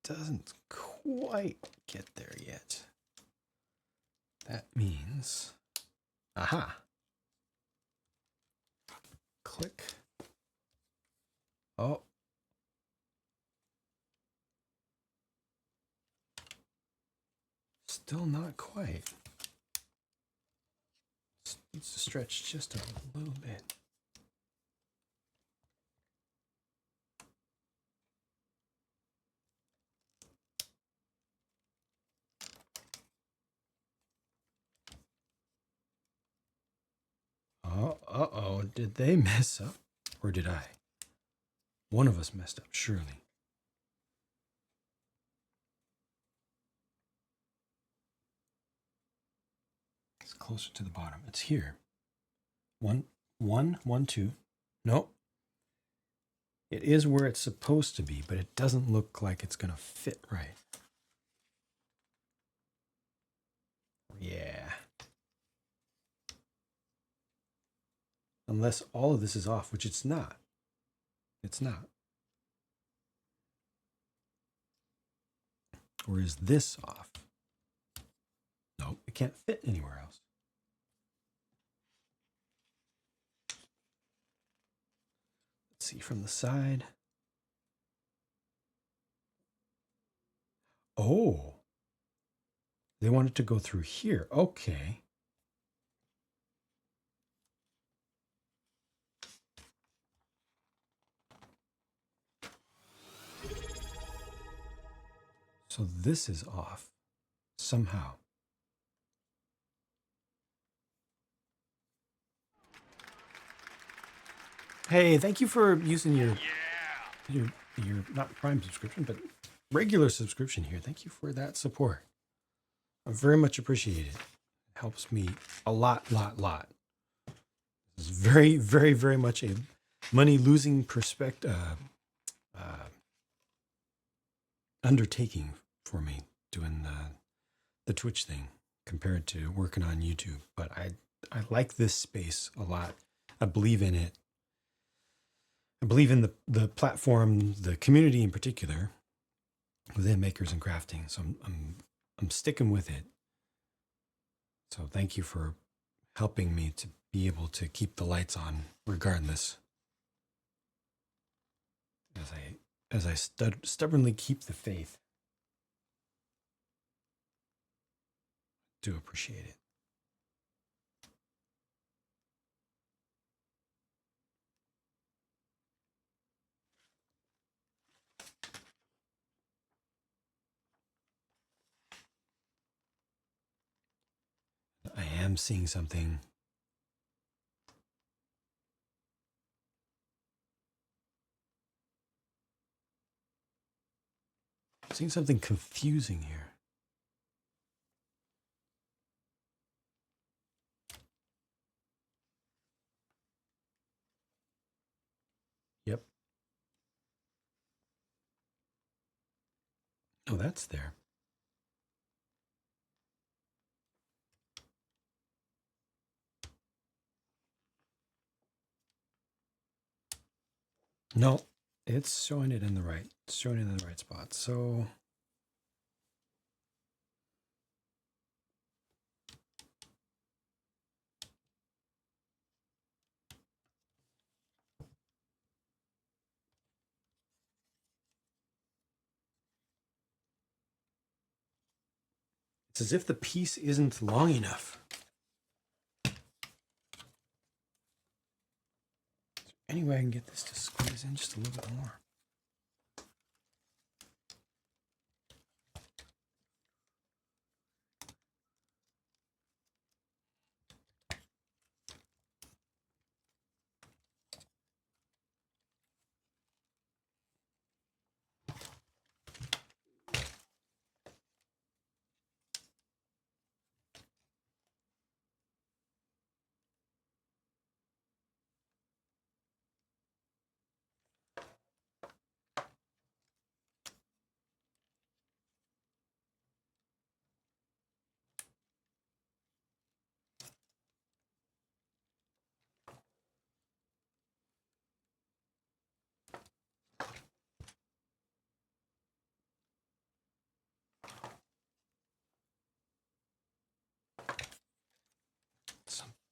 doesn't quite get there yet. That means, aha, click. Oh. Still not quite. Needs to stretch just a little bit. Uh-oh, did they mess up? Or did I? One of us messed up, surely. It's closer to the bottom. It's here. 1, 2. Nope. It is where it's supposed to be, but it doesn't look like it's going to fit right. Yeah. Unless all of this is off, which it's not. It's not. Or is this off? Nope, it can't fit anywhere else. Let's see from the side. Oh, they want it to go through here. Okay. So this is off somehow. Hey, thank you for using your not Prime subscription, but regular subscription here. Thank you for that support. I very much appreciate it. It helps me a lot. This is very, very, very much a money losing undertaking for me doing the Twitch thing compared to working on YouTube. But I like this space a lot. I believe in it. I believe in the platform, the community in particular, within makers and crafting. So I'm sticking with it. So thank you for helping me to be able to keep the lights on regardless. As I stubbornly keep the faith. Do appreciate it. I am seeing something. Seeing something confusing here. Yep. Oh, that's there. No, it's showing it in the right. It's showing it in the right spot. So it's as if the piece isn't long enough. Any way I can get this to squeeze in just a little bit more.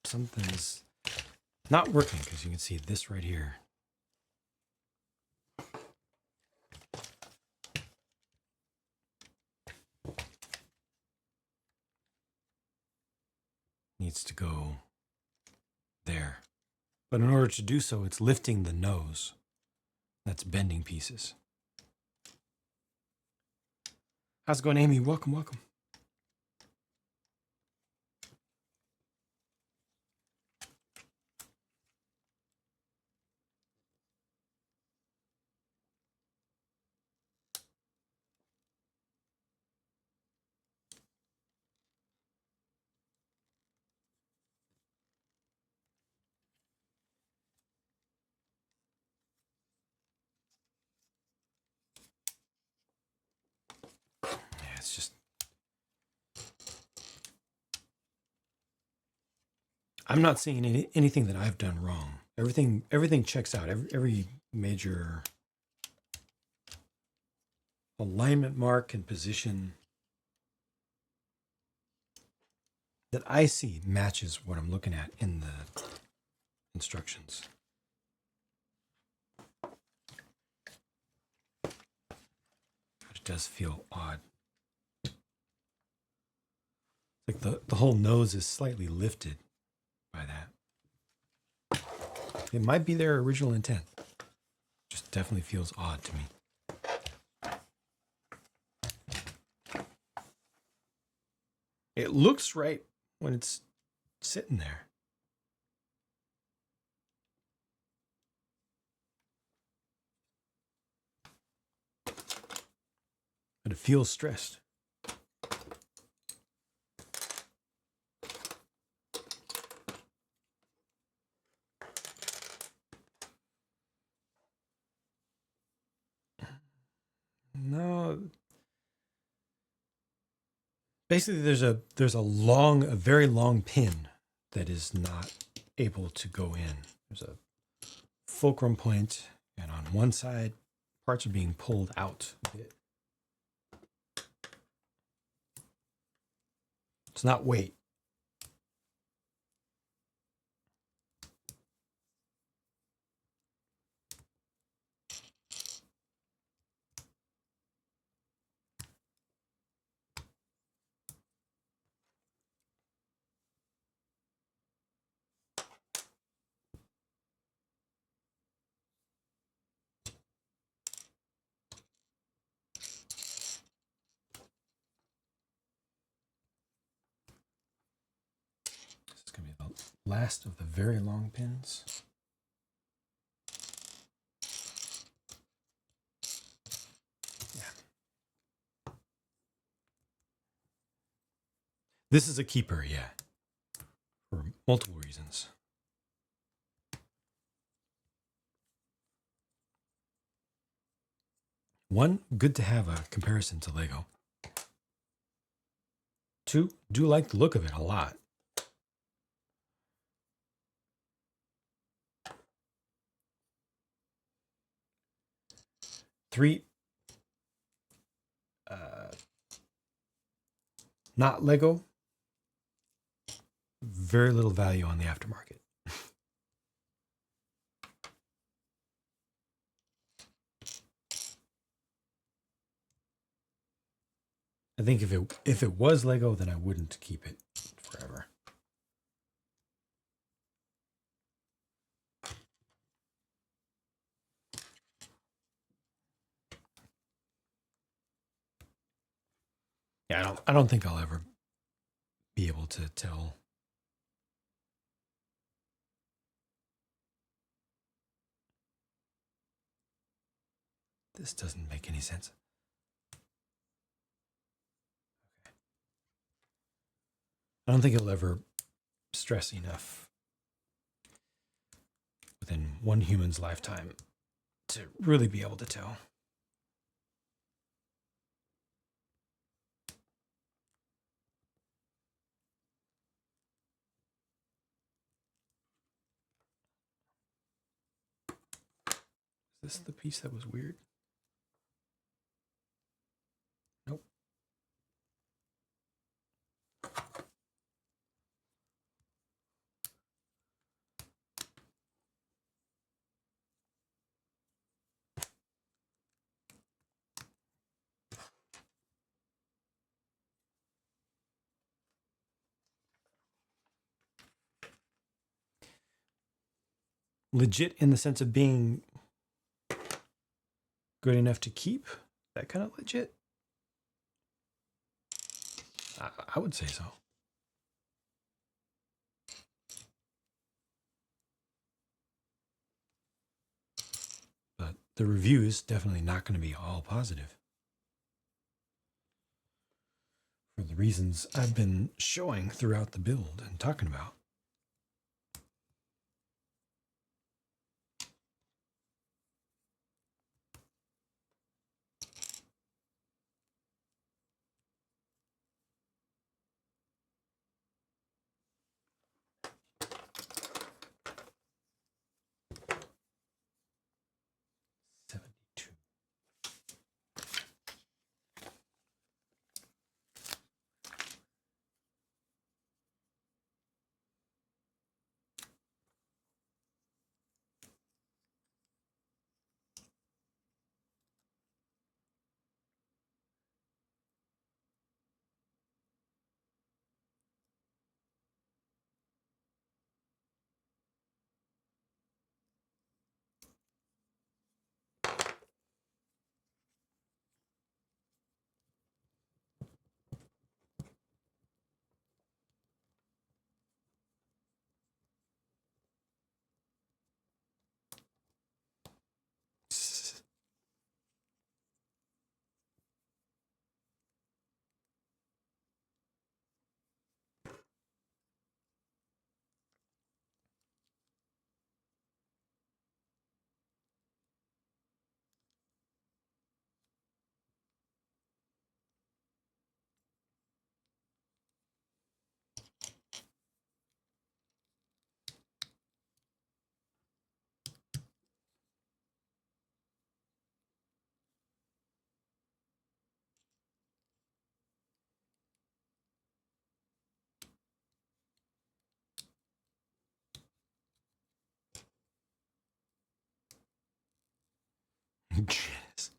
something's not working because you can see this right here. Needs to go there. But in order to do so, it's lifting the nose. That's bending pieces. How's it going, Amy? Welcome, welcome. Yeah, it's just... I'm not seeing anything that I've done wrong. Everything checks out. Every major alignment mark and position that I see matches what I'm looking at in the instructions. It does feel odd. Like the whole nose is slightly lifted by that. It might be their original intent. Just definitely feels odd to me. It looks right when it's sitting there. But it feels stressed. No. Basically, there's a very long pin that is not able to go in. There's a fulcrum point, and on one side, parts are being pulled out a bit. It's not weight. This is going to be the last of the very long pins. Yeah. This is a keeper, yeah, for multiple reasons. One, good to have a comparison to Lego. Two, do like the look of it a lot. Three, not Lego. Very little value on the aftermarket. I think if it was Lego, then I wouldn't keep it forever. Yeah, I don't think I'll ever be able to tell. This doesn't make any sense. Okay. I don't think it'll ever stress enough within one human's lifetime to really be able to tell. Is this the piece that was weird? Nope. legit in the sense of being good enough to keep? That kind of legit? I would say so. But the review is definitely not going to be all positive. For the reasons I've been showing throughout the build and talking about. Janice.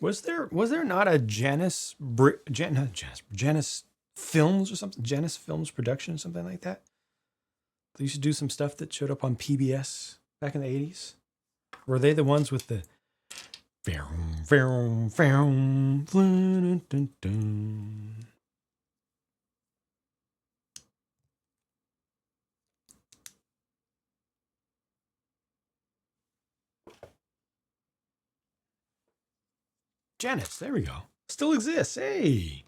Was there not a Janice Janice Films or something? Janice Films production or something like that? They used to do some stuff that showed up on PBS back in the 80s. Were they the ones with the Janice, there we go. Still exists. Hey.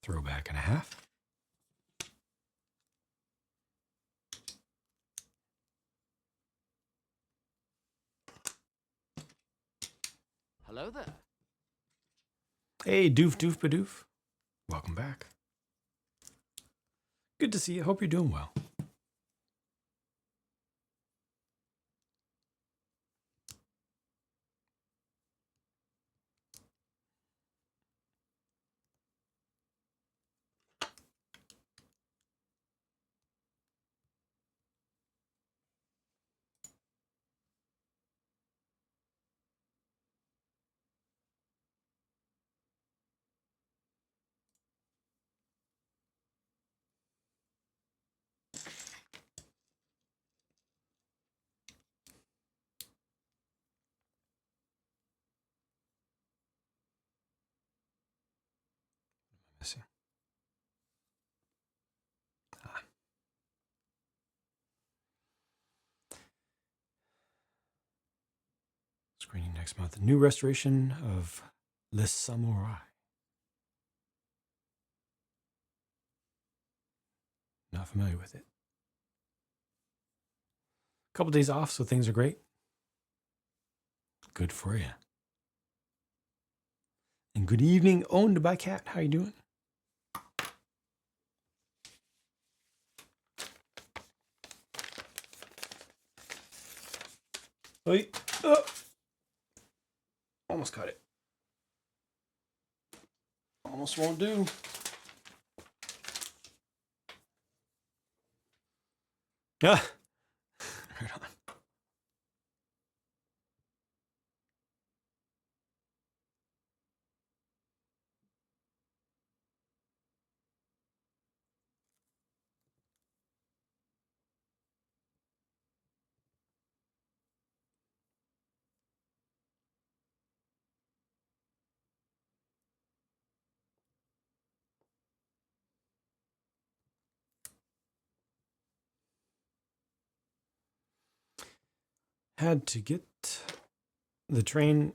Throwback and a half. Hello there. Hey, Doof Doof Badoof. Welcome back. Good to see you. Hope you're doing well. Missing. Screening next month. A new restoration of Les Samurai. Not familiar with it. Couple days off, so things are great. Good for you. And good evening, Owned by Cat. How you doing? Wait. Almost got it. Almost won't do. Ah, right on. Had to get the train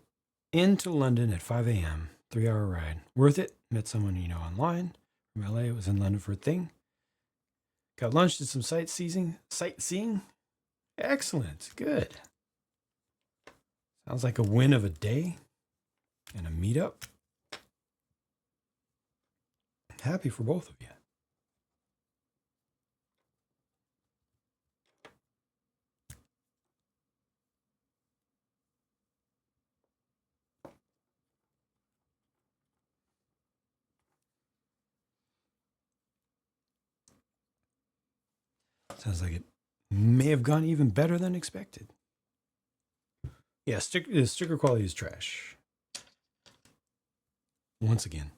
into London at 5 a.m., 3-hour ride. Worth it. Met someone you know online from LA. Was in London for a thing. Got lunch, did some sightseeing. Excellent. Good. Sounds like a win of a day and a meetup. Happy for both of you. Sounds like it may have gone even better than expected. Yeah, the sticker quality is trash. Once again.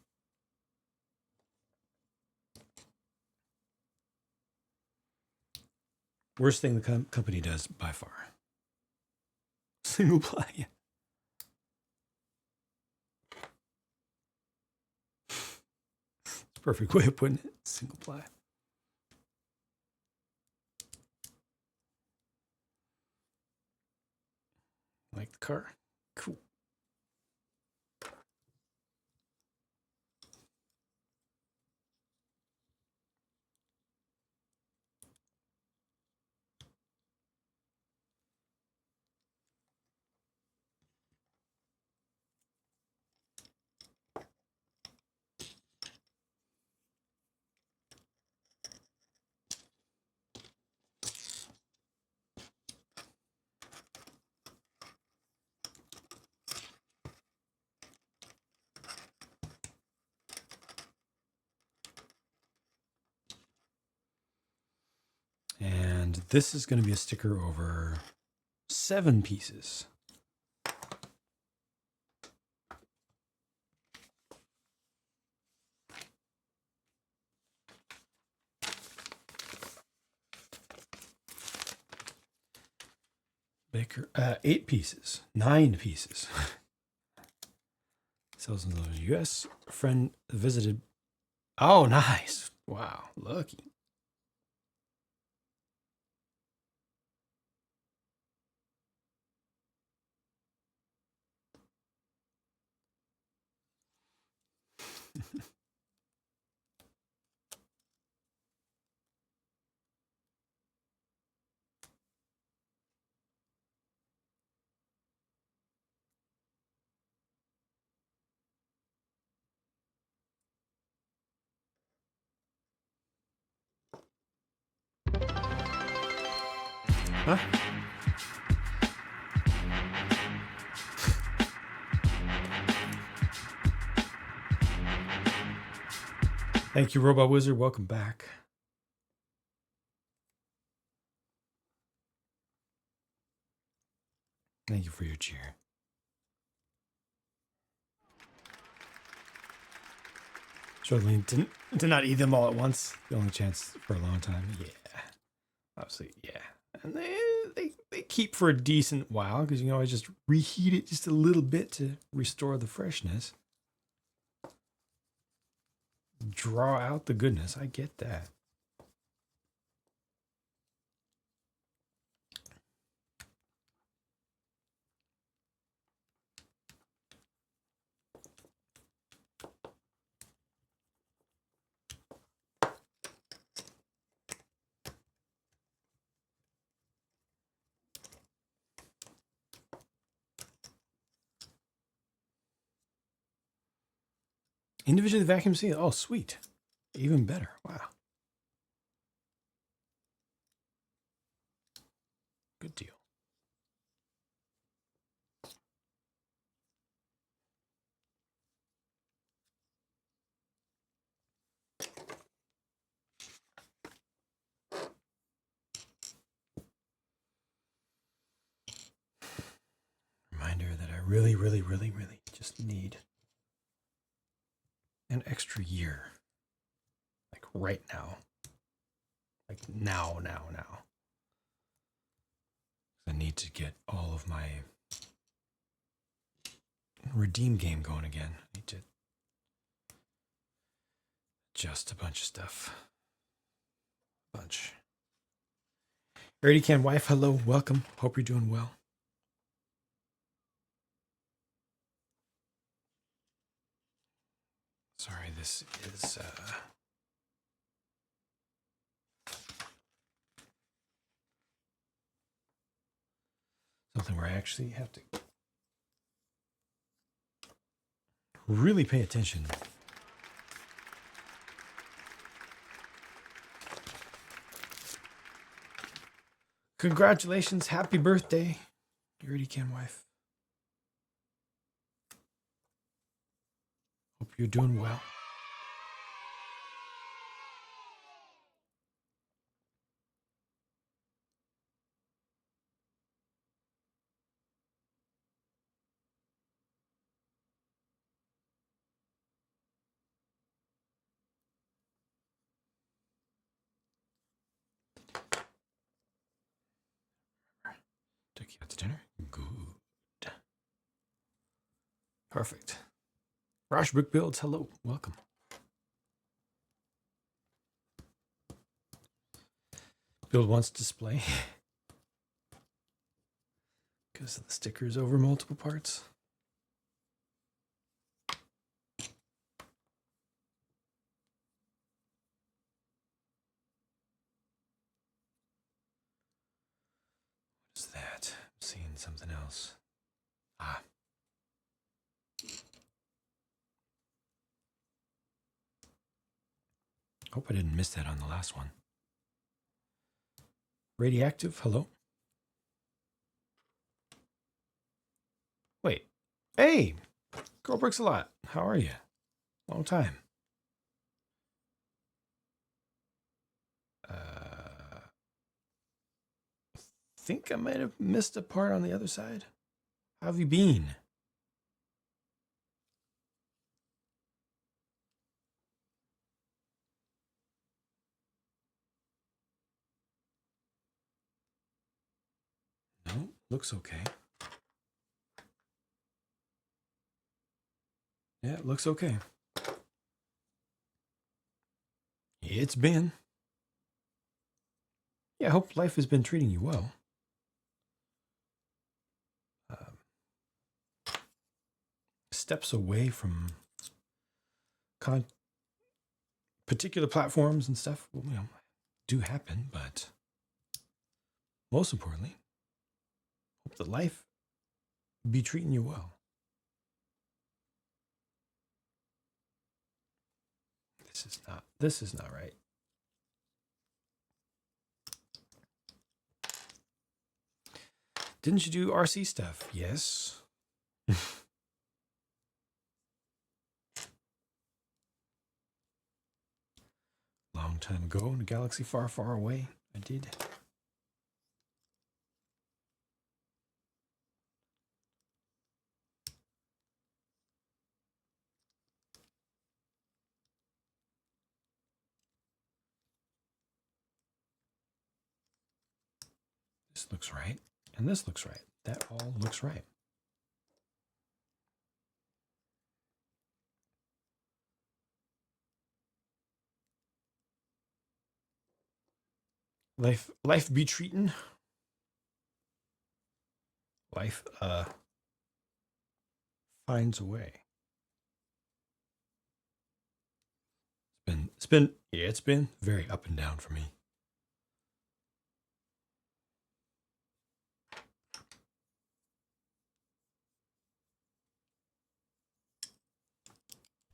Worst thing the company does by far. Single ply. Yeah. It's a perfect way of putting it. Single ply. Like the car? Cool. And this is going to be a sticker over 7 pieces. Baker, 8 pieces, 9 pieces. Sells in the U.S. A friend visited. Oh, nice. Wow, lucky. Huh? Thank you, Robot Wizard. Welcome back. Thank you for your cheer. Struggling to not eat them all at once. The only chance for a long time. Yeah. Obviously, yeah. And they keep for a decent while because you can always just reheat it just a little bit to restore the freshness. Draw out the goodness. I get that. Individually vacuum seal. Oh, sweet. Even better. Wow. Good deal. really, really, really, really just need an extra year. Like right now. Like now. I need to get all of my redeem game going again. I need to adjust a bunch of stuff. Alrighty, Can wife, hello, welcome. Hope you're doing well. Sorry, this is something where I actually have to really pay attention. Congratulations, happy birthday, Alrighty, Can wife. Hope you're doing well. Took you out to dinner? Good. Perfect. Rosh Brick Builds, hello, welcome. Build once display. Because of the stickers over multiple parts. What is that? I'm seeing something else. Ah. Hope I didn't miss that on the last one. Radioactive, hello. Wait. Hey! Girl Bricks a lot. How are you? Long time. Think I might have missed a part on the other side. How have you been? No, looks okay. Yeah, it looks okay. It's been. Yeah, I hope life has been treating you well. Steps away from particular platforms and stuff, do happen, but most importantly, hope that life be treating you well. This is not right. Didn't you do RC stuff? Yes. Long time ago in a galaxy far, far away, I did. This looks right, and this looks right. That all looks right. Life be treating. Life finds a way. It's been very up and down for me.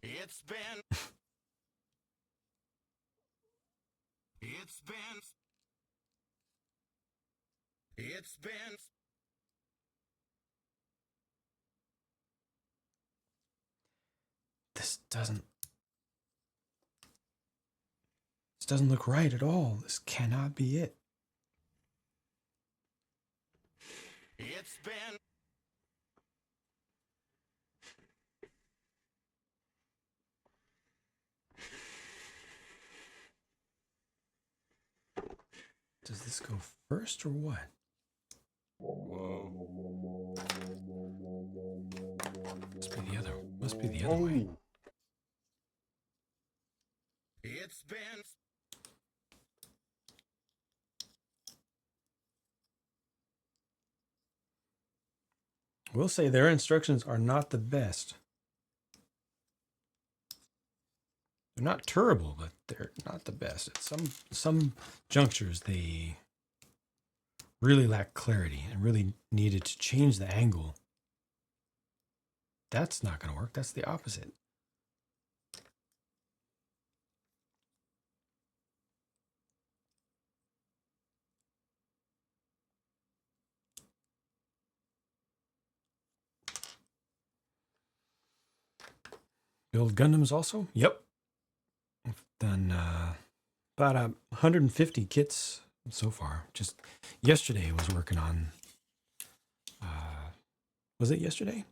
It's been. This doesn't look right at all. This cannot be it. It's been. X go first or what? Must be the other way. It's been. We'll say their instructions are not the best. They're not terrible, but they're not the best. At some junctures, they really lack clarity and really needed to change the angle. That's not going to work. That's the opposite. Build Gundams also? Yep. I've done about 150 kits so far. Just yesterday I was working on, was it yesterday?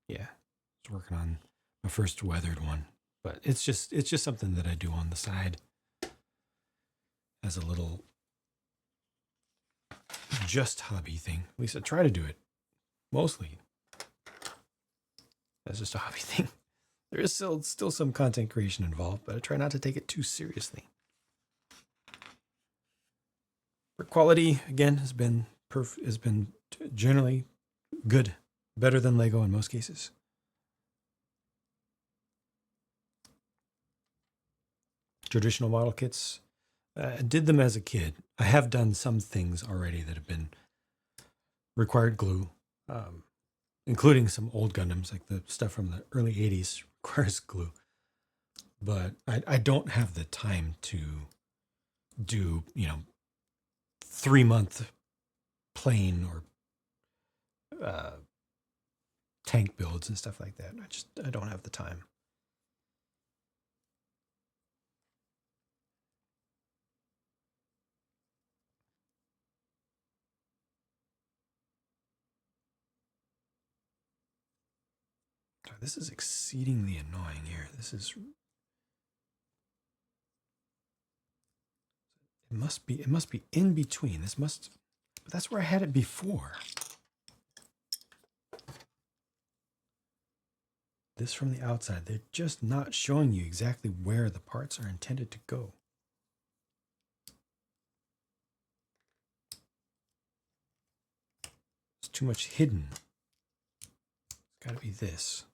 Yeah. I was working on my first weathered one. But it's just something that I do on the side as a little just hobby thing. At least I try to do it mostly as just a hobby thing. There is still some content creation involved, but I try not to take it too seriously. For quality, again, has been generally good, better than Lego in most cases. Traditional model kits, I did them as a kid. I have done some things already that have been required glue, including some old Gundams, like the stuff from the early 80s requires glue. But I don't have the time to do, 3-month plane or tank builds and stuff like that. I don't have the time. This is exceedingly annoying here. It must be in between. That's where I had it before. This from the outside, they're just not showing you exactly where the parts are intended to go. It's too much hidden. It's got to be this.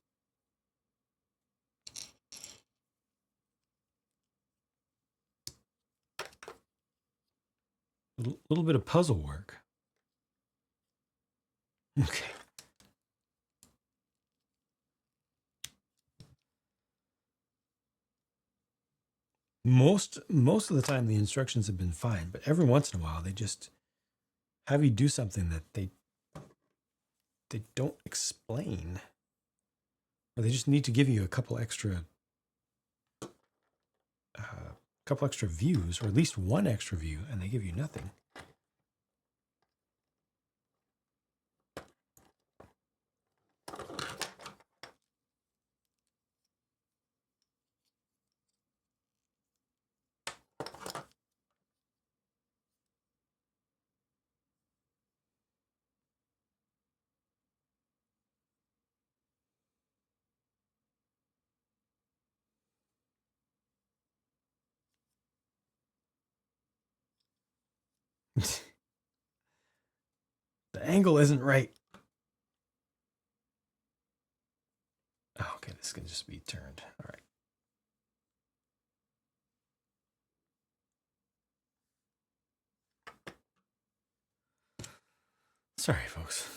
A little bit of puzzle work. Okay. Most of the time the instructions have been fine, but every once in a while they just have you do something that they don't explain, or they just need to give you a couple extra views, or at least one extra view, and they give you nothing. The angle isn't right. Oh, okay, this can just be turned. All right. Sorry, folks.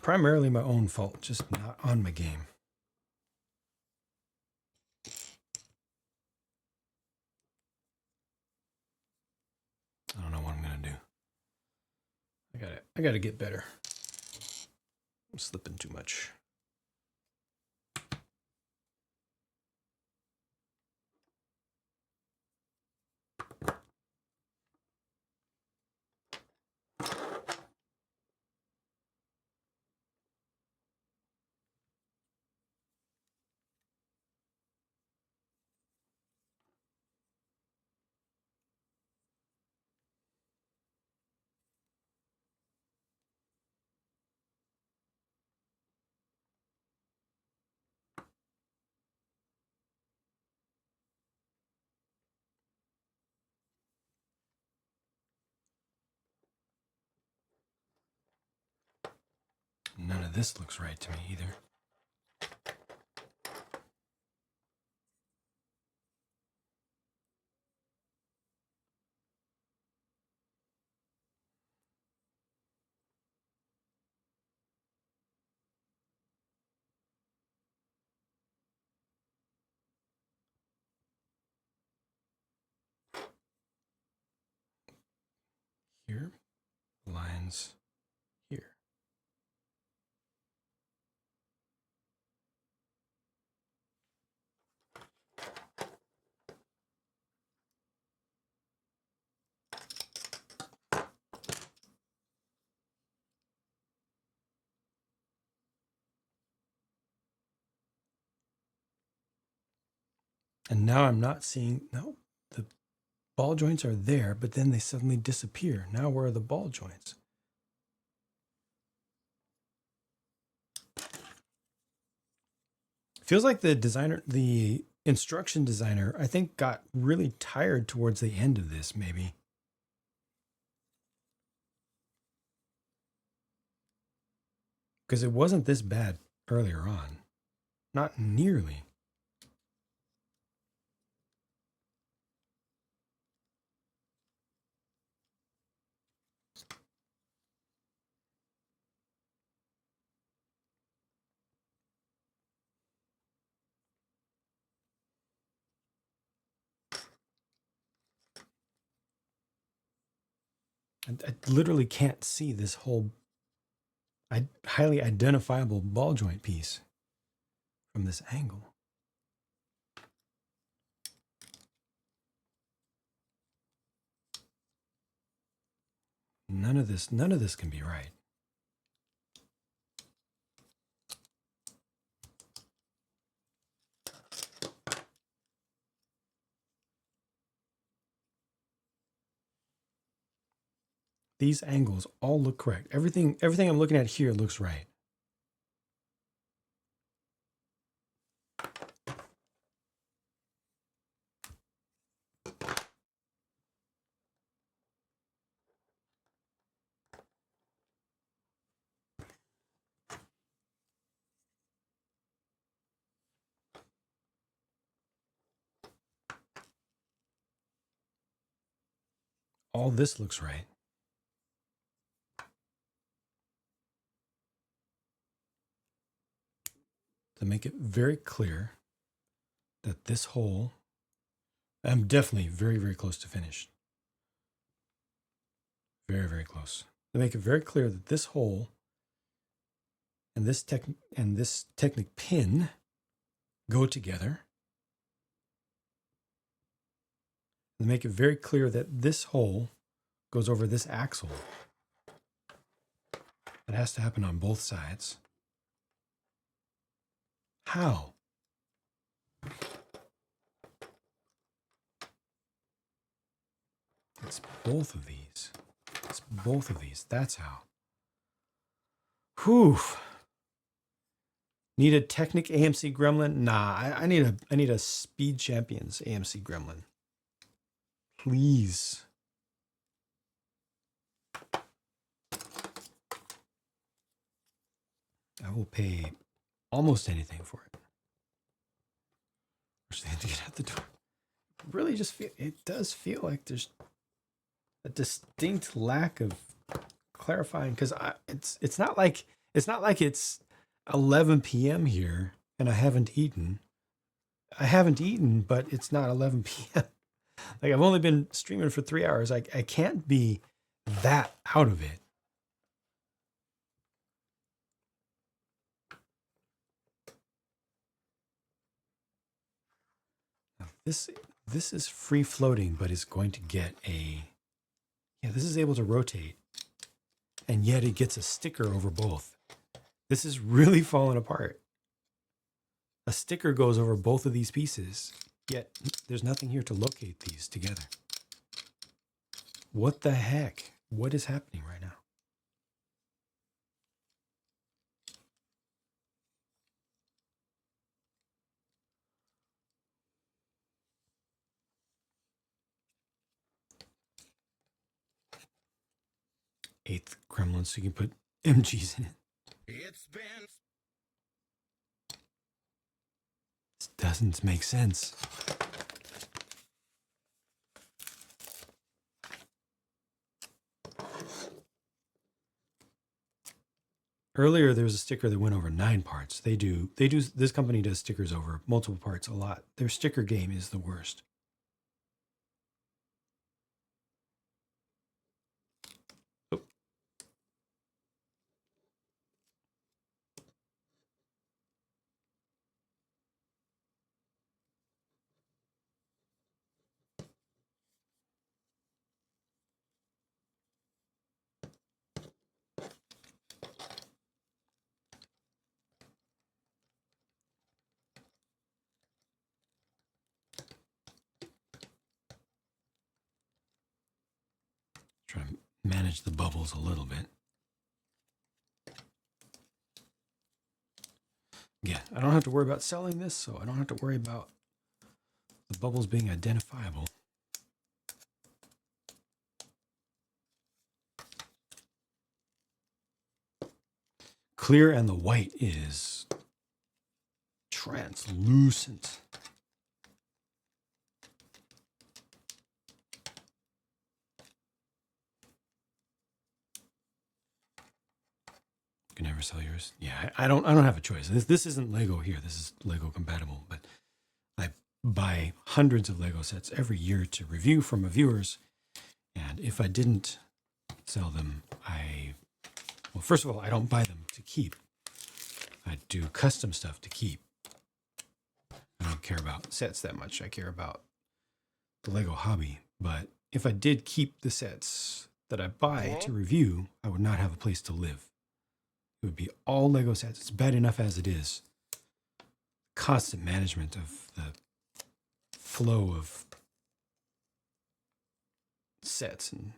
Primarily my own fault, just not on my game. I don't know what I'm gonna do. I gotta get better. I'm slipping too much. this looks right to me either. Here, lines here. And now I'm not seeing, no, the ball joints are there, but then they suddenly disappear. Now where are the ball joints? Feels like the instruction designer, I think got really tired towards the end of this, maybe. Because it wasn't this bad earlier on. Not nearly. I literally can't see this whole highly identifiable ball joint piece from this angle. None of this can be right. These angles all look correct. Everything I'm looking at here looks right. All this looks right. To make it very clear that this hole, I'm definitely very, very close to finished. Very, very close. To make it very clear that this hole and this Technic pin go together. To make it very clear that this hole goes over this axle. It has to happen on both sides. How? It's both of these. It's both of these. That's how. Whew. Need a Technic AMC Gremlin? Nah, I need a Speed Champions AMC Gremlin. Please. I will pay almost anything for it. Wish they had to get out the door. Really it does feel like there's a distinct lack of clarifying, because it's not like it's 11 p.m. here and I haven't eaten. I haven't eaten, but it's not 11 p.m. Like, I've only been streaming for 3 hours. I can't be that out of it. Now this is free floating, but is going to get this is able to rotate, and yet it gets a sticker over both. This is really falling apart. A sticker goes over both of these pieces, yet there's nothing here to locate these together. What the heck? What is happening right now? Eighth gremlin, so you can put MGs in it. It's been. This doesn't make sense. Earlier, there was a sticker that went over 9 parts. This company does stickers over multiple parts a lot. Their sticker game is the worst. Oh. Try to manage the bubbles a little bit. Yeah, I don't have to worry about selling this, so I don't have to worry about the bubbles being identifiable. Clear and the white is translucent. You can never sell yours. Yeah, I don't have a choice. This isn't Lego here. This is Lego compatible, but I buy hundreds of Lego sets every year to review from my viewers. And if I didn't sell them, well, first of all, I don't buy them to keep. I do custom stuff to keep. I don't care about sets that much. I care about the Lego hobby. But if I did keep the sets that I buy to review, I would not have a place to live. It would be all Lego sets. It's bad enough as it is. Constant management of the flow of sets and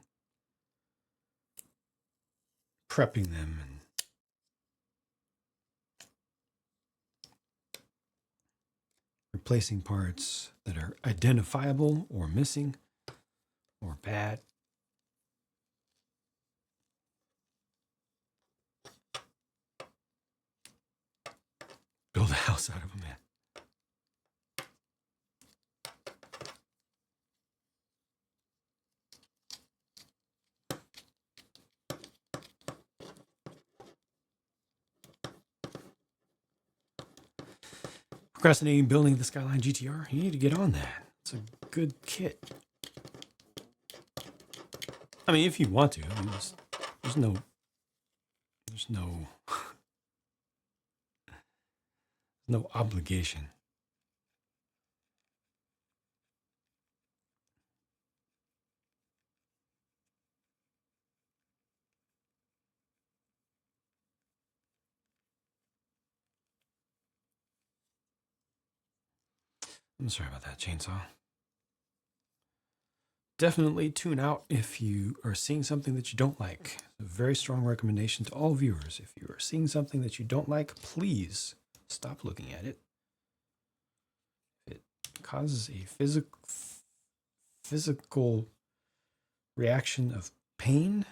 prepping them and replacing parts that are identifiable or missing or bad. Build a house out of them, man. Procrastinating building the Skyline GTR? You need to get on that. It's a good kit. I mean, if you want to. I mean, there's no no obligation. I'm sorry about that, chainsaw. Definitely tune out if you are seeing something that you don't like. A very strong recommendation to all viewers. If you are seeing something that you don't like, please stop looking at it. It causes a physical reaction of pain,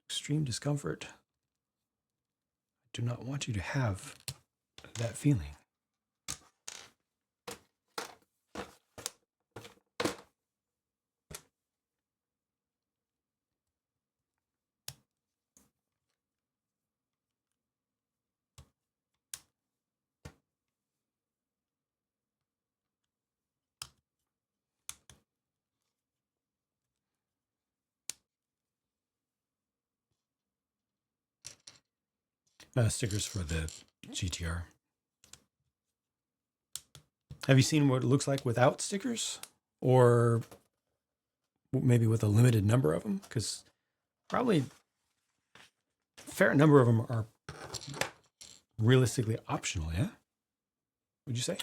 extreme discomfort. I do not want you to have that feeling. Stickers for the GTR. Have you seen what it looks like without stickers? Or maybe with a limited number of them? Because probably a fair number of them are realistically optional, yeah? Would you say?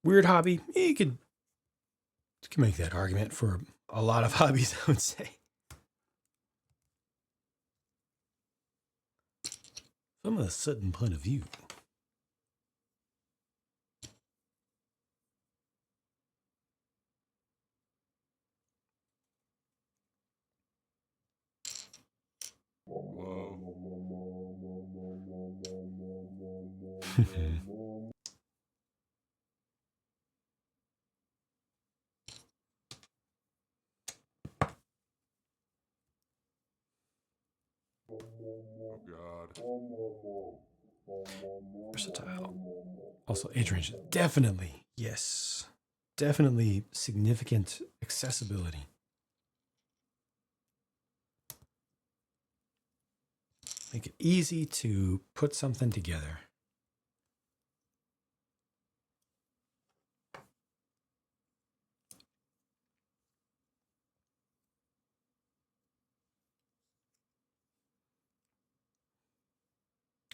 Weird hobby. You could can make that argument for a lot of hobbies, I would say. From a certain point of view. Versatile. Also, age range. Definitely. Yes. Definitely significant accessibility. Make it easy to put something together.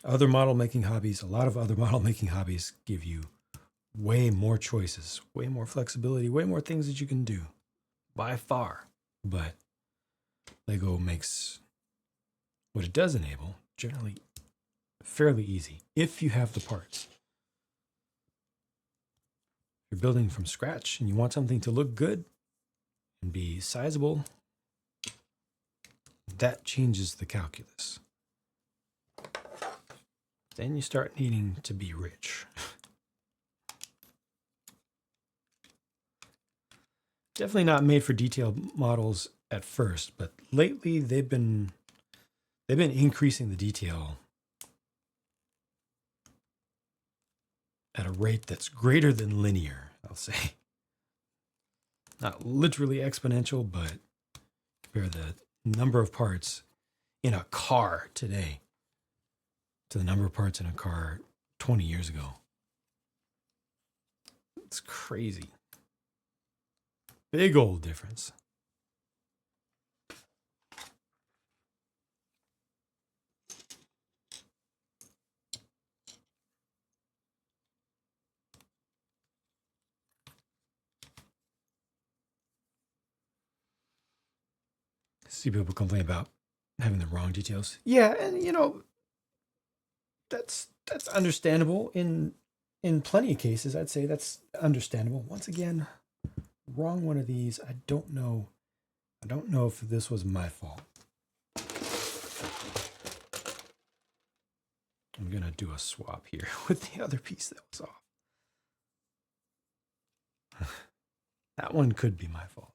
Other model making hobbies, a lot of other model making hobbies give you way more choices, way more flexibility, way more things that you can do by far. But Lego makes what it does enable generally fairly easy if you have the parts. If you're building from scratch and you want something to look good and be sizable, that changes the calculus. Then you start needing to be rich. Definitely not made for detailed models at first, but lately they've been increasing the detail at a rate that's greater than linear, I'll say. Not literally exponential, but compare the number of parts in a car today to the number of parts in a car 20 years ago. It's crazy. Big old difference. See people complain about having the wrong details. Yeah, and you know, that's understandable in plenty of cases. I'd say that's understandable. Once again, wrong one of these. I don't know if this was my fault. I'm gonna do a swap here with the other piece that was off. That one could be my fault.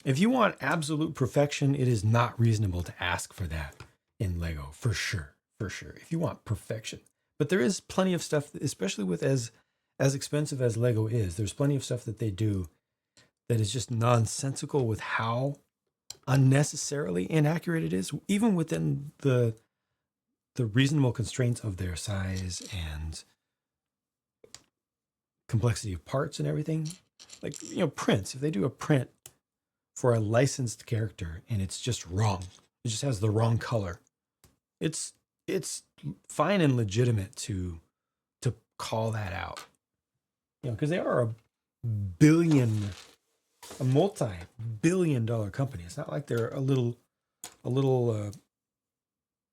If you want absolute perfection, it is not reasonable to ask for that in Lego, for sure. For sure. If you want perfection. But there is plenty of stuff, especially with as expensive as Lego is, there's plenty of stuff that they do that is just nonsensical with how unnecessarily inaccurate it is, even within the reasonable constraints of their size and complexity of parts and everything. Like, you know, prints. If they do a print for a licensed character and it's just wrong, it just has the wrong color, it's fine and legitimate to call that out. You know, because they are a multi-billion-dollar company. It's not like they're a little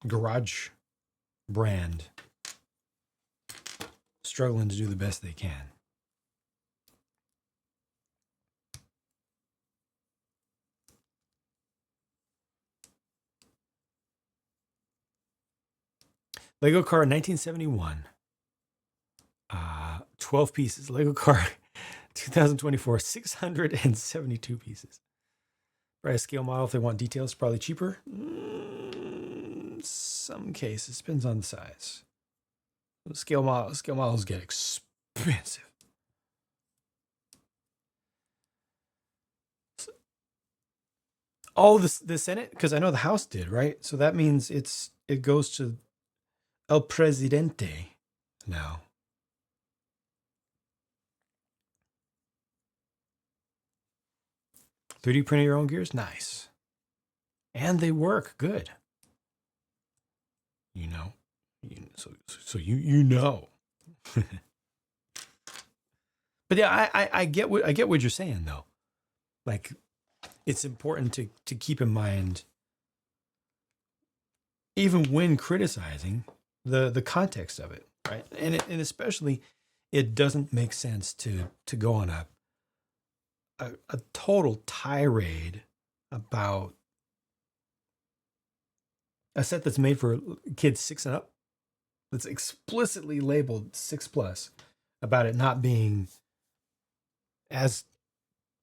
garage brand struggling to do the best they can. Lego car 1971. 12 pieces. Lego car 2024, 672 pieces. Right, a scale model, if they want details, probably cheaper. Some cases, depends on the size. Scale models get expensive. Oh, the Senate? Because I know the House did, right? So that means it goes to El Presidente now. $30 print your own gears? Nice. And they work good. You know. So you know. But But yeah, I get what you're saying though. Like, it's important to keep in mind, even when criticizing, the context of it, right? And especially, it doesn't make sense to go on a total tirade about a set that's made for kids 6 and up, that's explicitly labeled 6+, about it not being as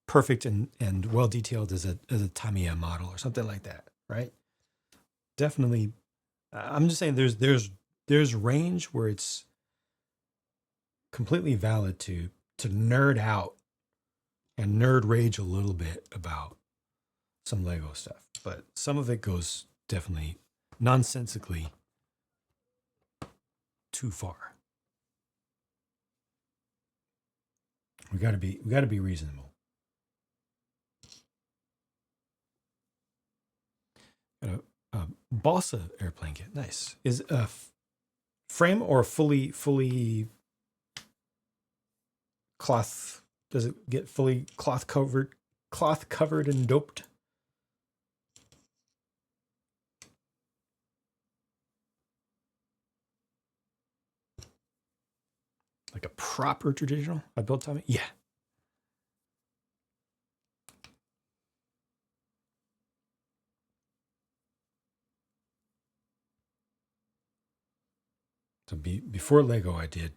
perfect and well detailed as a Tamiya model or something like that, right? Definitely, I'm just saying there's range where it's completely valid to nerd out and nerd rage a little bit about some Lego stuff, but some of it goes definitely nonsensically too far. We got to be reasonable. A balsa airplane kit, nice. Is a frame or fully cloth? Does it get fully cloth covered and doped? Like a proper traditional? I built Tommy? Yeah. So before Lego, I did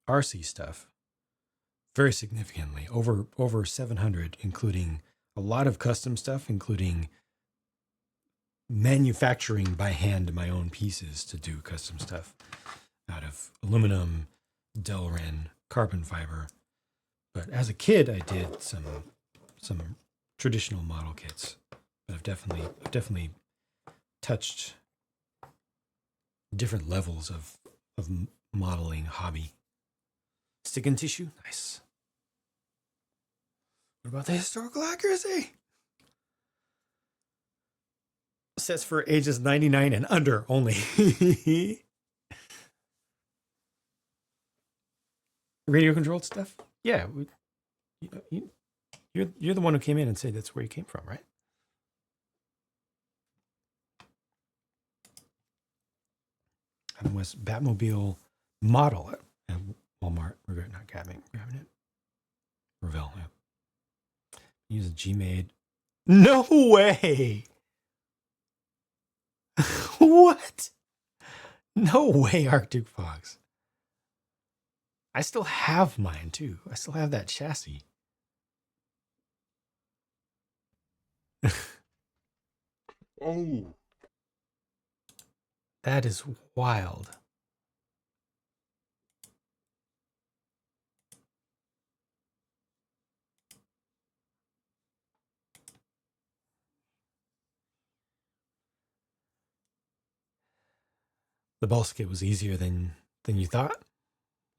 RC stuff very significantly, over 700, including a lot of custom stuff, including manufacturing by hand my own pieces to do custom stuff out of aluminum, Delrin, carbon fiber. But as a kid, I did some traditional model kits. But I've definitely touched different levels of modeling hobby. Stick and tissue, nice. What about the historical accuracy? Sets for ages 99 and under only. Radio controlled stuff? Yeah. You're the one who came in and said that's where you came from, right? And was Batmobile model at Walmart. Regret not grabbing it. Revell, yeah. Use a G-Made. No way! What? No way, Arctic Fox. I still have mine too. I still have that chassis. Oh. That is wild. The balsa kit was easier than you thought.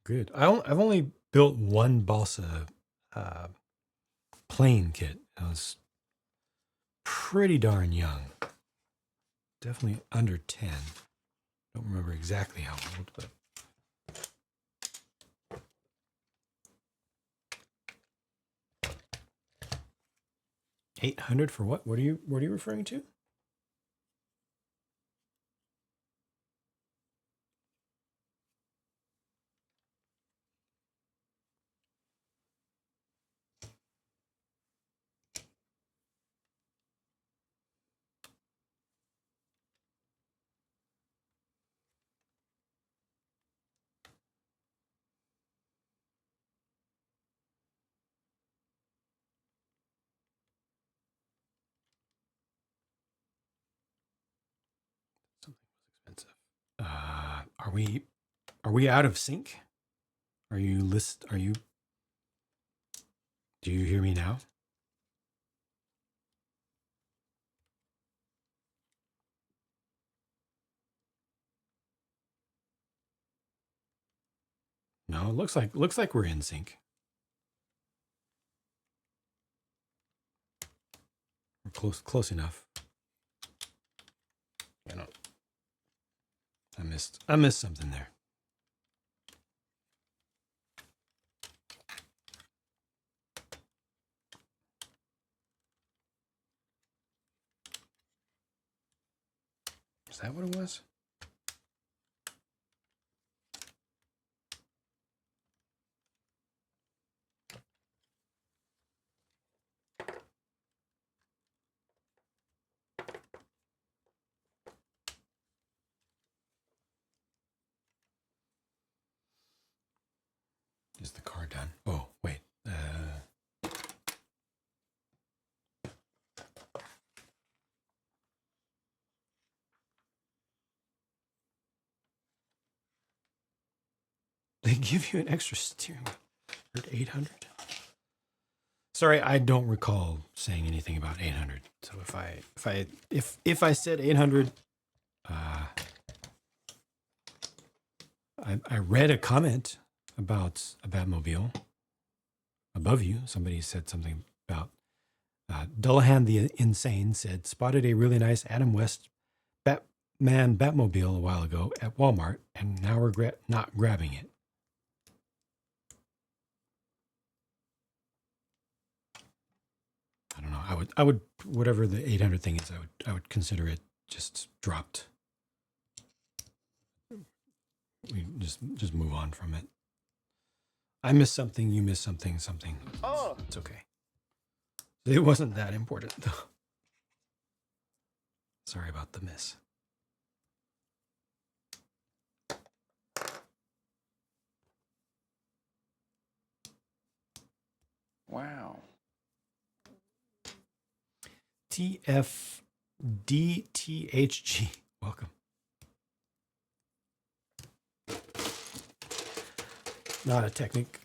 Good. I've only built one balsa plane kit. I was pretty darn young. Definitely under 10. Don't remember exactly how old, but 800 for what? What are you referring to? Something was expensive. Are we out of sync? Do you hear me now? No, it looks like we're in sync. We're close enough. I missed something there. that what it was? Is the car done? Oh, wait. They give you an extra steering wheel at 800. Sorry, I don't recall saying anything about 800. So if I said 800, I read a comment about a Batmobile above you. Somebody said something about Dullahan the Insane said spotted a really nice Adam West Batman Batmobile a while ago at Walmart and now regret not grabbing it. I don't know. I would whatever the 800 thing is, I would consider it just dropped. We just move on from it. I missed something, you missed something. Oh. It's okay. It wasn't that important though. Sorry about the miss. Wow. TFDTHG. Welcome. Not a technic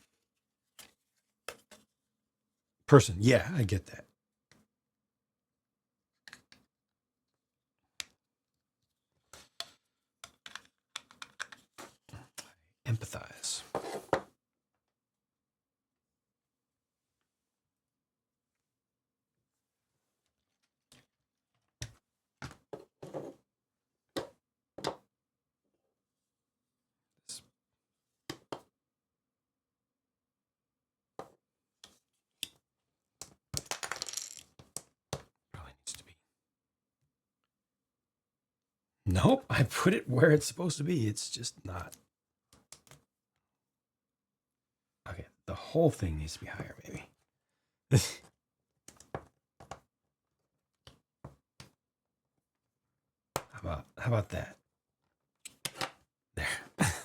person. Yeah, I get that. Empathize. Probably needs to be. Nope, I put it where it's supposed to be. It's just not. Okay, the whole thing needs to be higher, maybe. How about that? There.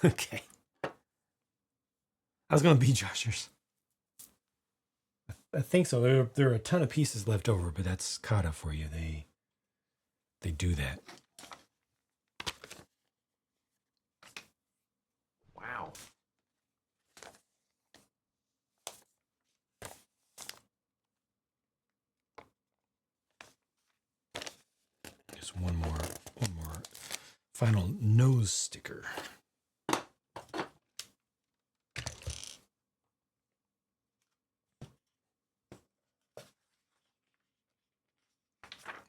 Okay. I was gonna be Joshers. I think so. There are a ton of pieces left over, but that's kata for you. They do that. Wow. Just one more final nose sticker.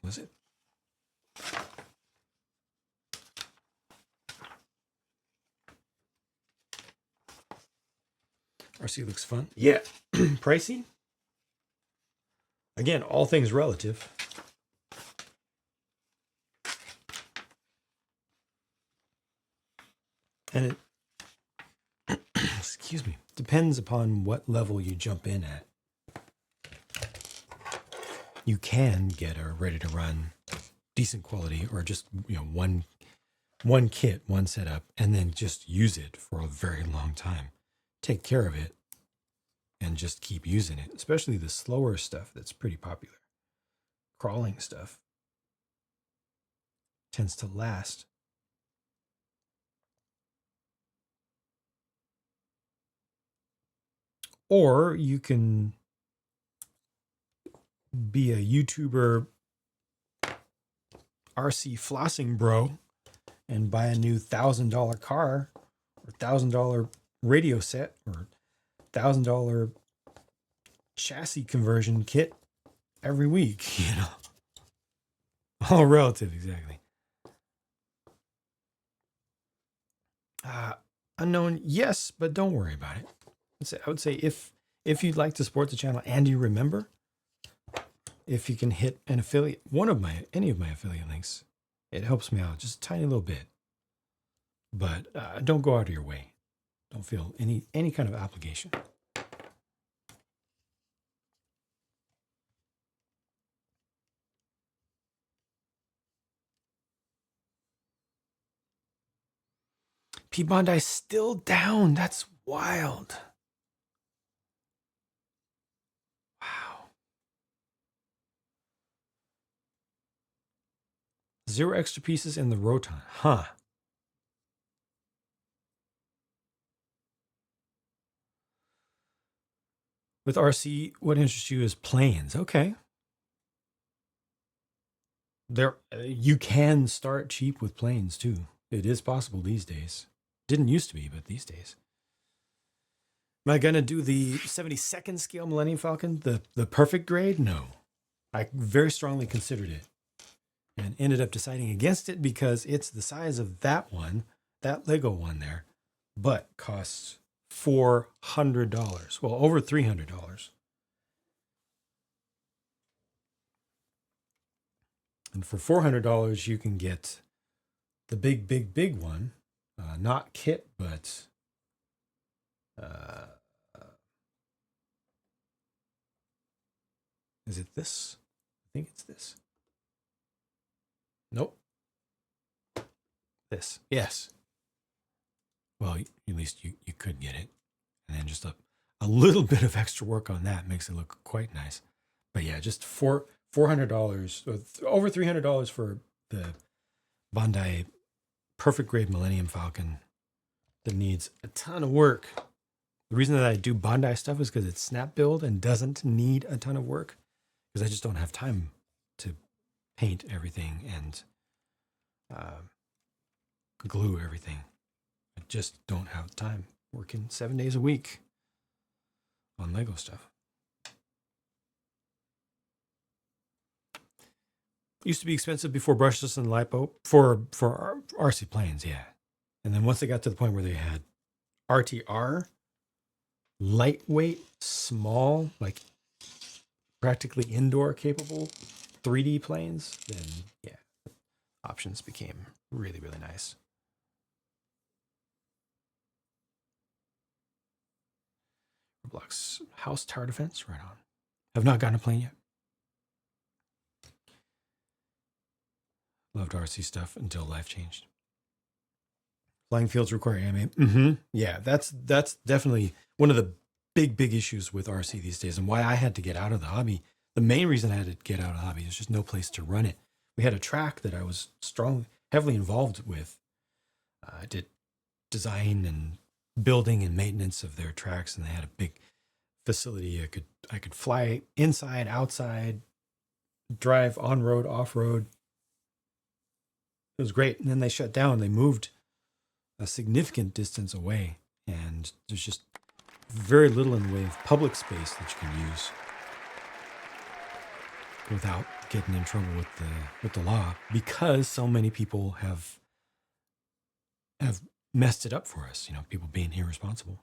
Was it? RC looks fun. Yeah. Pricey? Again, all things relative. And it, excuse me, depends upon what level you jump in at. You can get a ready to run, decent quality, or just one kit, one setup, and then just use it for a very long time. Take care of it, and just keep using it. Especially the slower stuff that's pretty popular. Crawling stuff tends to last. Or you can be a YouTuber RC flossing bro and buy a new $1,000 car or $1,000 radio set or $1,000 chassis conversion kit every week, All relative, exactly. Unknown, yes, but don't worry about it. I would say if you'd like to support the channel and you remember, if you can hit an affiliate, any of my affiliate links, It helps me out just a tiny little bit. But don't go out of your way. Don't feel any kind of obligation. P Bondi's still down. That's wild. Wow. 0 extra pieces in the Roton. Huh. With RC, what interests you is planes. Okay. There, you can start cheap with planes too. It is possible these days. Didn't used to be, but these days. Am I gonna do the 72nd scale Millennium Falcon, the perfect grade? No. I very strongly considered it and ended up deciding against it because it's the size of that one, that Lego one there, but costs $400. Well, over $300. And for $400, you can get the big one, not kit, but is it this? I think it's this. Nope. This. Yes. Well, at least you could get it. And then just a little bit of extra work on that makes it look quite nice. But yeah, just $400, over $300 for the Bandai perfect grade Millennium Falcon that needs a ton of work. The reason that I do Bandai stuff is because it's snap build and doesn't need a ton of work, because I just don't have time to paint everything and glue everything. I just don't have time working 7 days a week on Lego stuff. Used to be expensive before brushless and lipo for RC planes, yeah. And then once they got to the point where they had RTR, lightweight, small, like practically indoor capable 3D planes, then yeah, options became really, really nice. Roblox house tower defense, right on. Have not gotten a plane yet. Loved RC stuff until life changed. Flying fields require anime. Yeah, that's definitely one of the big issues with RC these days, and why I had to get out of the hobby. The main reason I had to get out of the hobby is just no place to run it. We had a track that I was heavily involved with. I did design and building and maintenance of their tracks, and they had a big facility. I could fly inside, outside, drive on road, off road. It was great. And then they shut down. They moved a significant distance away, and there's just very little in the way of public space that you can use without getting in trouble with the law, because so many people have messed it up for us. You know, people being irresponsible.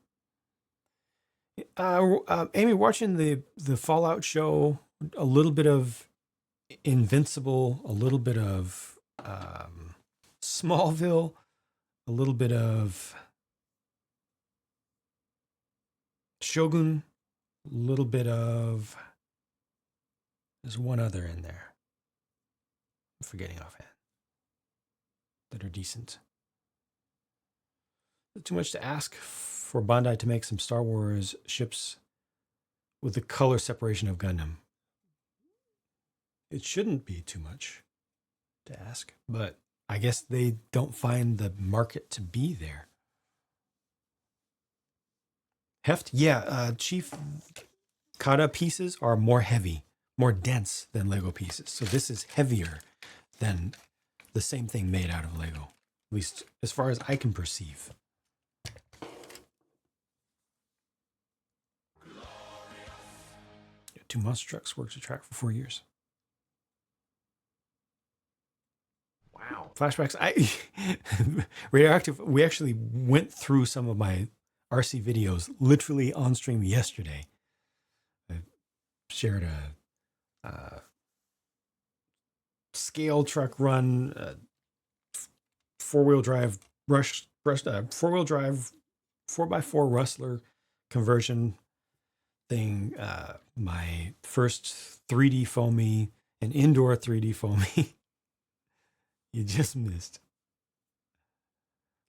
Amy, watching the Fallout show, a little bit of Invincible, a little bit of Smallville, a little bit of Shogun, a little bit of, there's one other in there I'm forgetting offhand that are decent. Too much to ask for Bandai to make some Star Wars ships with the color separation of Gundam. It shouldn't be too much to ask, but I guess they don't find the market to be there. Heft? Yeah, Chief Kata pieces are more heavy, more dense than Lego pieces. So this is heavier than the same thing made out of Lego, at least as far as I can perceive. Two monster trucks worked a track for 4 years. Wow. Flashbacks. Radioactive. We actually went through some of my RC videos literally on stream yesterday. I shared a scale truck run, four-wheel drive 4x4 Rustler conversion thing. My first 3D foamy, an indoor 3D foamy. You just missed.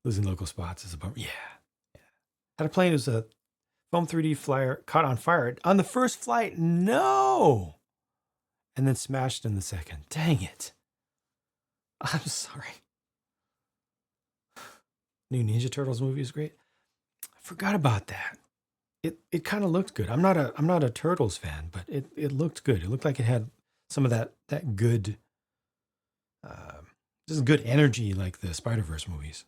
Losing local spots is a bummer. Yeah. Had a plane. It was a foam 3D flyer caught on fire on the first flight. No. And then smashed in the second. Dang it. I'm sorry. New Ninja Turtles movie is great. I forgot about that. It kind of looked good. I'm not a Turtles fan, but it looked good. It looked like it had some of that good just good energy like the Spider-Verse movies.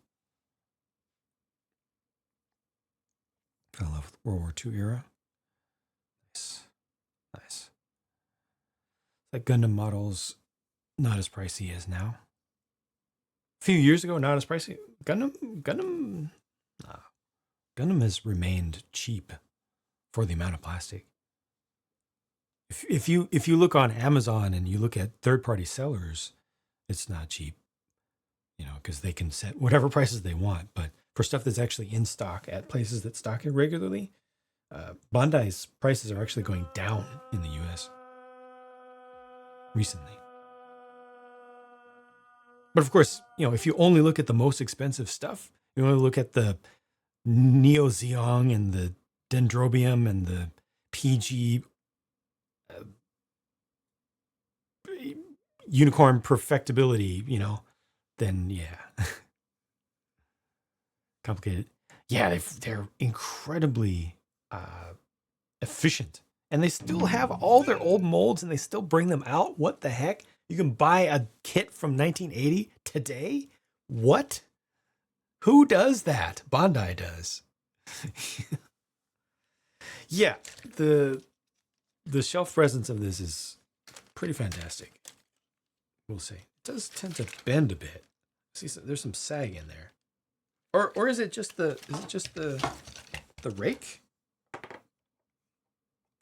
Fell in love with World War II era. Nice. Like Gundam models, not as pricey as now. A few years ago, not as pricey. Gundam has remained cheap for the amount of plastic. If you look on Amazon and you look at third-party sellers, it's not cheap, because they can set whatever prices they want. But for stuff that's actually in stock at places that stock it regularly, Bandai's prices are actually going down in the U.S. recently. But of course, if you only look at the most expensive stuff, you only look at the Neo Zeong and the Dendrobium and the PG unicorn perfectibility, then yeah. Complicated. Yeah, they're incredibly efficient. And they still have all their old molds and they still bring them out. What the heck? You can buy a kit from 1980 today? What? Who does that? Bandai does. Yeah, the shelf presence of this is pretty fantastic. We'll see. It does tend to bend a bit. See, there's some sag in there. Or is it just the rake?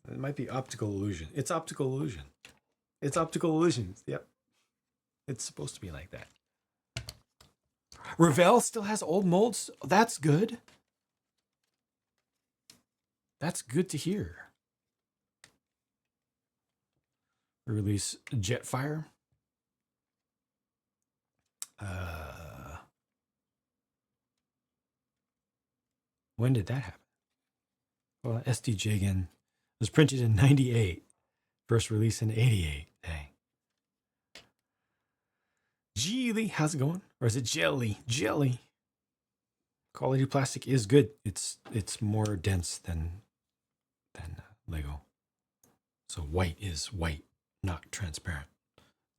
It might be optical illusion. It's optical illusion. It's optical illusion. Yep. It's supposed to be like that. Revell still has old molds. That's good. That's good to hear. Release Jetfire. When did that happen? Well, SD Jigen was printed in 98. First release in 88. Dang. Geely, how's it going? Or is it Jelly? Jelly. Quality plastic is good. It's more dense than Lego. So white is white, not transparent.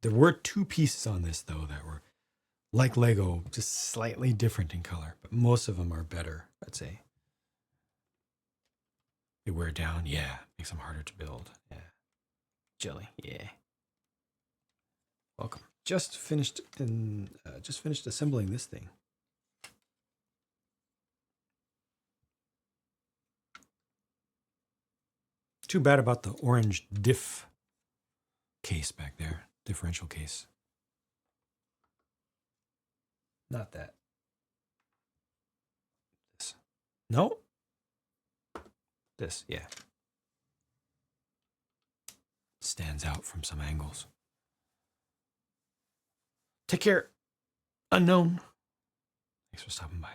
There were two pieces on this though that were like Lego, just slightly different in color, but most of them are better, I'd say. They wear down, yeah. Makes them harder to build, yeah. Jelly, yeah. Welcome. Just finished assembling this thing. Too bad about the orange diff case back there, differential case. Not that. This. No. This, yeah. Stands out from some angles. Take care, unknown. Thanks for stopping by.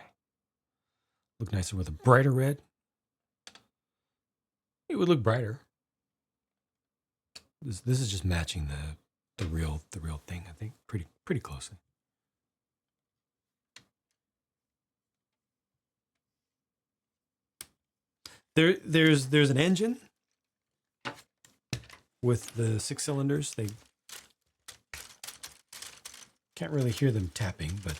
Look nicer with a brighter red. It would look brighter. This is just matching the real thing, I think, pretty closely. There's an engine with the 6 cylinders. They can't really hear them tapping, but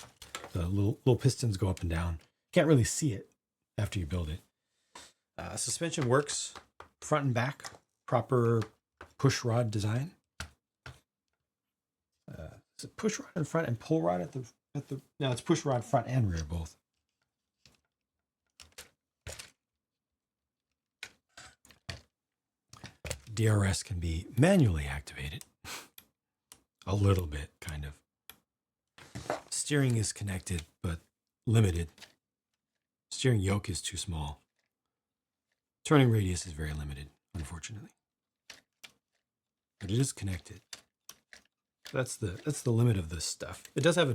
the little pistons go up and down. Can't really see it after you build it. Suspension works front and back, proper push rod design. Is it push rod in front and pull rod at the? No, it's push rod front and rear both. DRS can be manually activated. A little bit, kind of. Steering is connected, but limited. Steering yoke is too small. Turning radius is very limited, unfortunately. But it is connected. That's the limit of this stuff. It does have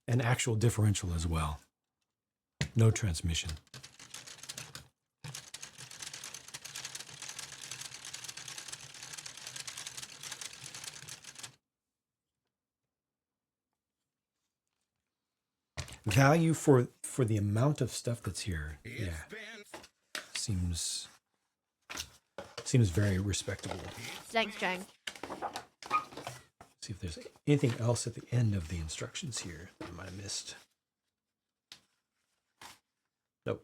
an actual differential as well. No transmission. Value for the amount of stuff that's here. Yeah. Seems very respectable. Thanks, Jane. See if there's anything else at the end of the instructions here that I might have missed. Nope.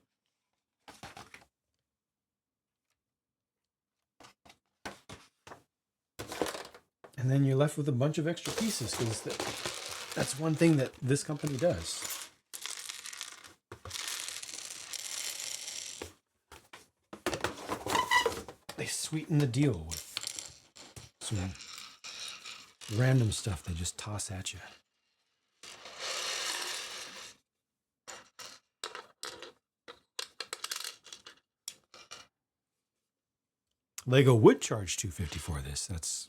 And then you're left with a bunch of extra pieces because that's one thing that this company does. They sweeten the deal with some random stuff they just toss at you. Lego would charge $250 for this.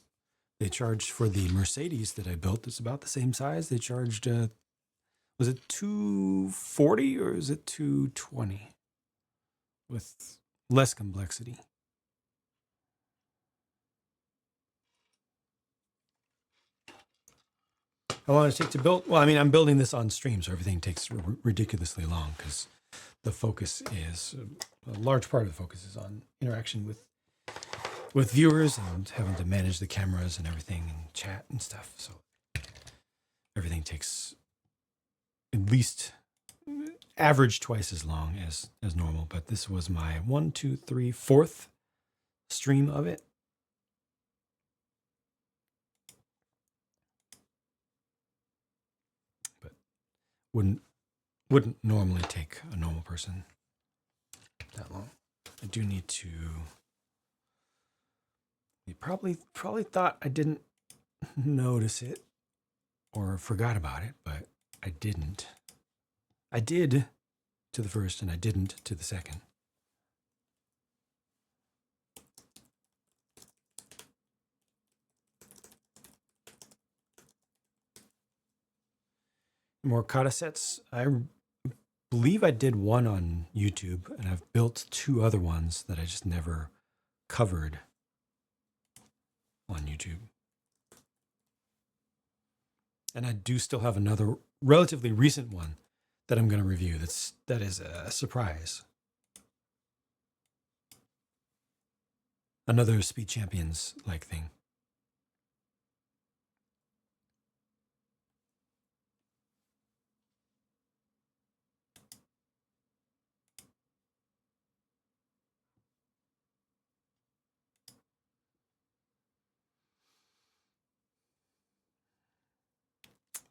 They charged for the Mercedes that I built. It's about the same size. They charged was it $240 or is it $220 with less complexity? How long does it take to build? Well, I mean, I'm building this on stream, so everything takes ridiculously long because the focus is a large part of the focus is on interaction with viewers and having to manage the cameras and everything and chat and stuff. So everything takes at least average twice as long as normal. But this was my 4th stream of it. Wouldn't normally take a normal person that long. I do need to. You probably thought I didn't notice it or forgot about it, but I didn't. I did to the first and I didn't to the second. More kata sets. I believe I did one on YouTube, and I've built 2 other ones that I just never covered on YouTube. And I do still have another relatively recent one that I'm going to review. That is a surprise. Another Speed Champions like thing.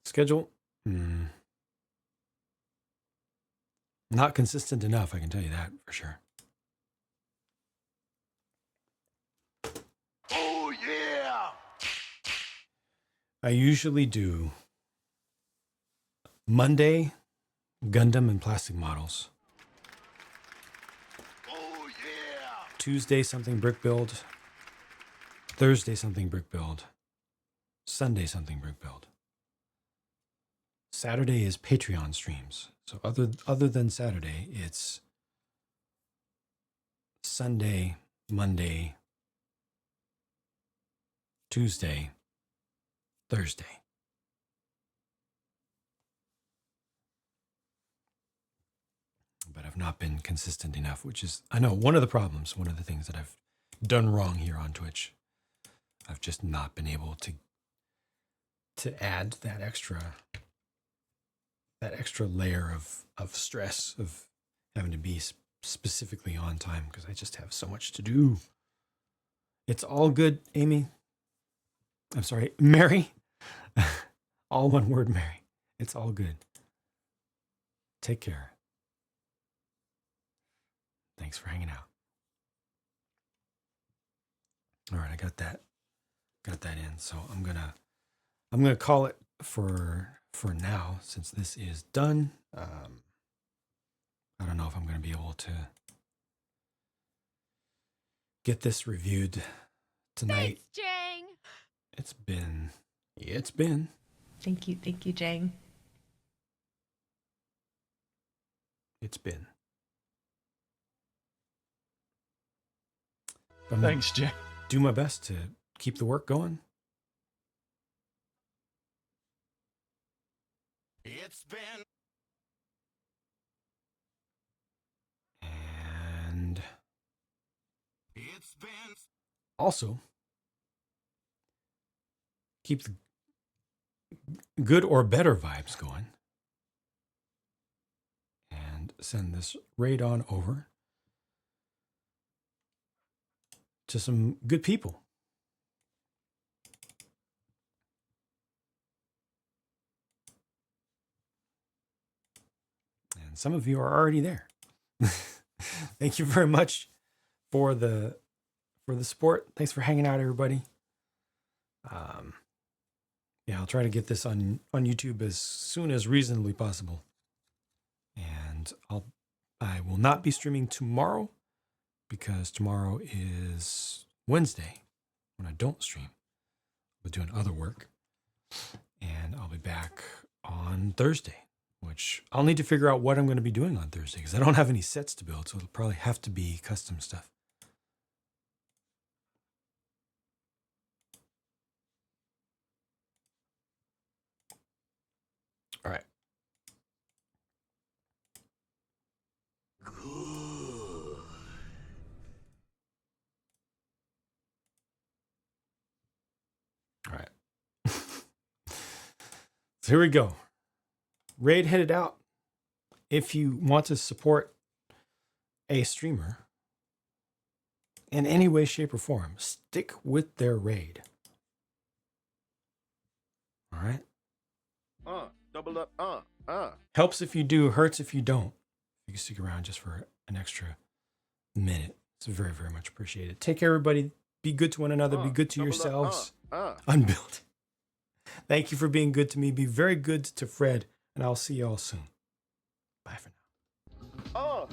Schedule? Not consistent enough, I can tell you that for sure. Oh, yeah! I usually do Monday, Gundam and plastic models. Oh, yeah! Tuesday, something brick build. Thursday, something brick build. Sunday, something brick build. Saturday is Patreon streams. So other than Saturday, it's Sunday, Monday, Tuesday, Thursday. But I've not been consistent enough, which is, I know, one of the problems, one of the things that I've done wrong here on Twitch. I've just not been able to add that extra layer of stress of having to be specifically on time because I just have so much to do. It's all good, Amy. I'm sorry, Mary. All one word, Mary. It's all good. Take care. Thanks for hanging out. All right, I got that in. So I'm gonna call it for for now, since this is done. I don't know if I'm going to be able to get this reviewed tonight. Thanks, Jang. It's been. Thank you, Jang. It's been. But I'm gonna Thanks, Jay. do my best to keep the work going. It's been. And It's been. also keep the good or better vibes going. And send this raid on over to some good people. And some of you are already there. Thank you very much for the support. Thanks for hanging out, everybody. Yeah, I'll try to get this on YouTube as soon as reasonably possible. And I will not be streaming tomorrow because tomorrow is Wednesday when I don't stream. I'll be doing other work. And I'll be back on Thursday, which I'll need to figure out what I'm going to be doing on Thursday because I don't have any sets to build, so it'll probably have to be custom stuff. All right. All right. So here we go. Raid headed out. If you want to support a streamer in any way, shape, or form, stick with their raid. All right. Double up. Helps if you do, hurts if you don't. You can stick around just for an extra minute. It's very, very much appreciated. Take care, everybody. Be good to one another. Be good to yourselves. Unbuilt. Thank you for being good to me. Be very good to Fred, and I'll see y'all soon. Bye for now.